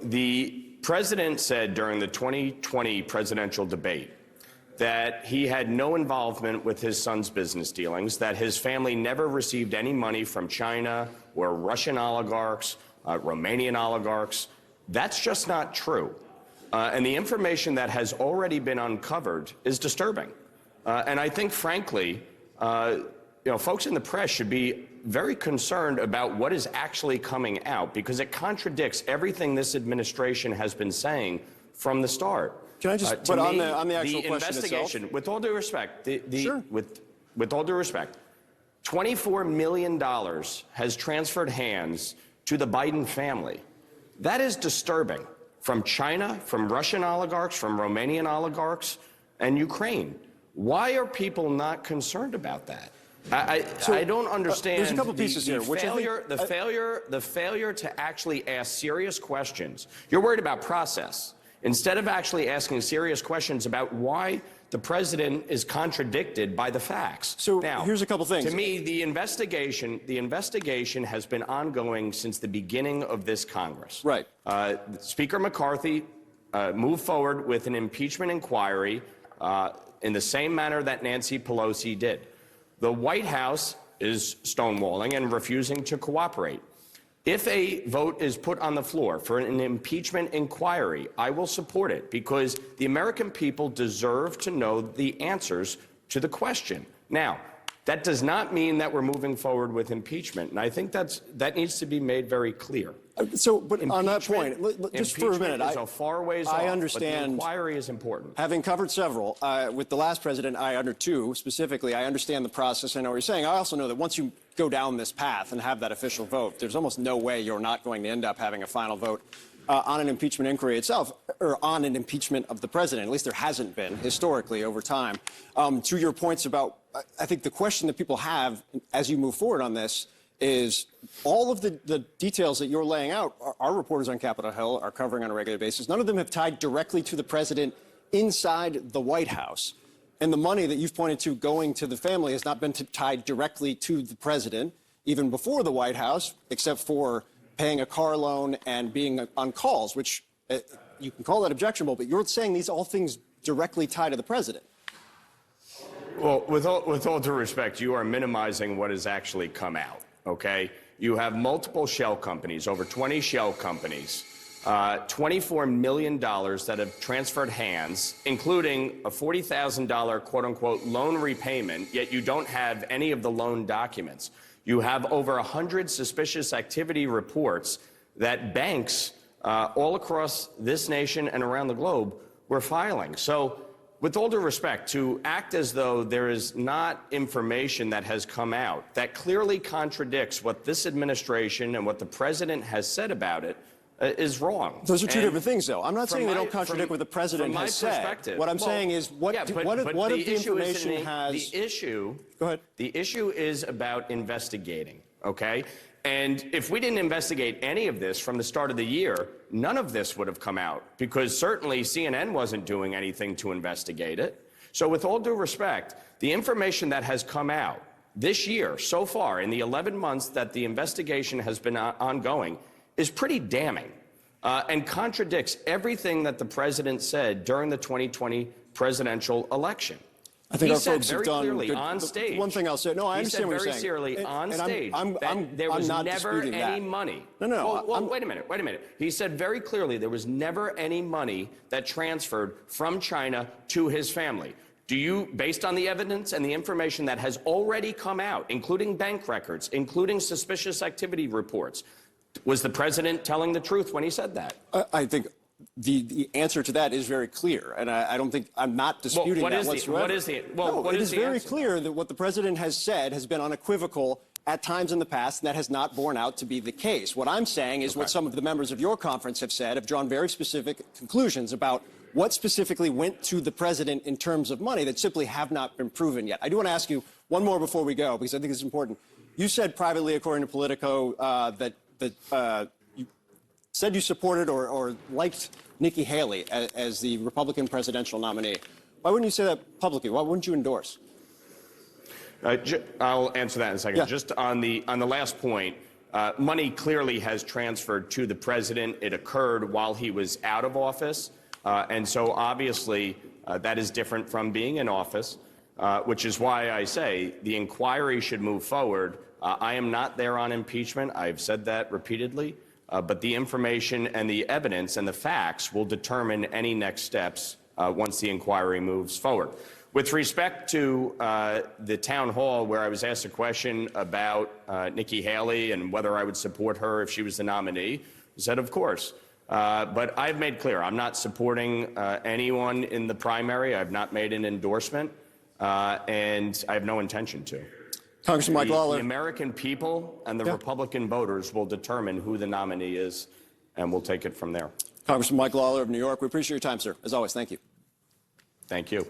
the president said during the 2020 presidential debate that he had no involvement with his son's business dealings, that his family never received any money from China or Russian oligarchs, Romanian oligarchs. That's just not true. And the information that has already been uncovered is disturbing. And I think, frankly, folks in the press should be very concerned about what is actually coming out, because it contradicts everything this administration has been saying from the start. Can I just put on the actual question investigation, itself? with all due respect, Sure. with all due respect, $24 million has transferred hands to the Biden family. That is disturbing. From China, from Russian oligarchs, from Romanian oligarchs, and Ukraine. Why are people not concerned about that? I don't understand. There's a couple pieces here. The failure to actually ask serious questions. You're worried about process. Instead of actually asking serious questions about why the president is contradicted by the facts. So now, here's a couple things. To me, the investigation has been ongoing since the beginning of this Congress. Right. Speaker McCarthy moved forward with an impeachment inquiry in the same manner that Nancy Pelosi did. The White House is stonewalling and refusing to cooperate. If a vote is put on the floor for an impeachment inquiry, I will support it, because the American people deserve to know the answers to the question. Now, that does not mean that we're moving forward with impeachment, and I think that needs to be made very clear. So, but on that point, just for a minute, is a far ways off, I understand. But the inquiry is important. Having covered several, with the last president, under two specifically, I understand the process. I know what you're saying. I also know that once you go down this path and have that official vote, there's almost no way you're not going to end up having a final vote on an impeachment inquiry itself, or on an impeachment of the president. At least there hasn't been historically over time. To your points about, I think the question that people have as you move forward on this is all of the details that you're laying out, our reporters on Capitol Hill are covering on a regular basis. None of them have tied directly to the president inside the White House. And the money that you've pointed to going to the family has not been tied directly to the president, even before the White House, except for paying a car loan and being on calls, which you can call that objectionable, but you're saying these all things directly tie to the president. Well, with all due respect, you are minimizing what has actually come out. Okay, you have multiple shell companies, over 20 shell companies, $24 million that have transferred hands, including a $40,000 quote-unquote loan repayment, yet you don't have any of the loan documents. You have over 100 suspicious activity reports that banks all across this nation and around the globe were filing. So, with all due respect, to act as though there is not information that has come out that clearly contradicts what this administration and what the president has said about it is wrong. Those are two different things, though. I'm not saying they don't contradict what the president has said. What I'm saying is what if the information has... The issue... Go ahead. The issue is about investigating, okay? And if we didn't investigate any of this from the start of the year, none of this would have come out, because certainly CNN wasn't doing anything to investigate it. So with all due respect, the information that has come out this year so far, in the 11 months that the investigation has been ongoing, is pretty damning and contradicts everything that the president said during the 2020 presidential election. I think our folks have done clearly on stage. One thing I'll say, no, I understand what you're saying. He said very clearly on stage that there was never any money. No. Well, wait a minute. He said very clearly there was never any money that transferred from China to his family. Do you, based on the evidence and the information that has already come out, including bank records, including suspicious activity reports, was the president telling the truth when he said that? I think the answer to that is very clear, and I don't think I'm not disputing that whatsoever. It is very clear that what the president has said has been unequivocal at times in the past, and that has not borne out to be the case. What I'm saying is what some of the members of your conference have said, have drawn very specific conclusions about what specifically went to the president in terms of money that simply have not been proven yet. I do want to ask you one more before we go, because I think it's important. You said privately, according to Politico, that you said you supported or liked Nikki Haley as the Republican presidential nominee. Why wouldn't you say that publicly? Why wouldn't you endorse? I'll answer that in a second. Yeah. Just on the last point, money clearly has transferred to the president. It occurred while he was out of office. And so obviously that is different from being in office, which is why I say the inquiry should move forward. I am not there on impeachment. I've said that repeatedly. But the information and the evidence and the facts will determine any next steps once the inquiry moves forward. With respect to the town hall, where I was asked a question about Nikki Haley and whether I would support her if she was the nominee, I said, of course. But I've made clear I'm not supporting anyone in the primary. I've not made an endorsement, and I have no intention to. Congressman Mike Lawler. The American people and the Republican voters will determine who the nominee is, and we'll take it from there. Congressman Mike Lawler of New York, we appreciate your time, sir. As always, thank you. Thank you.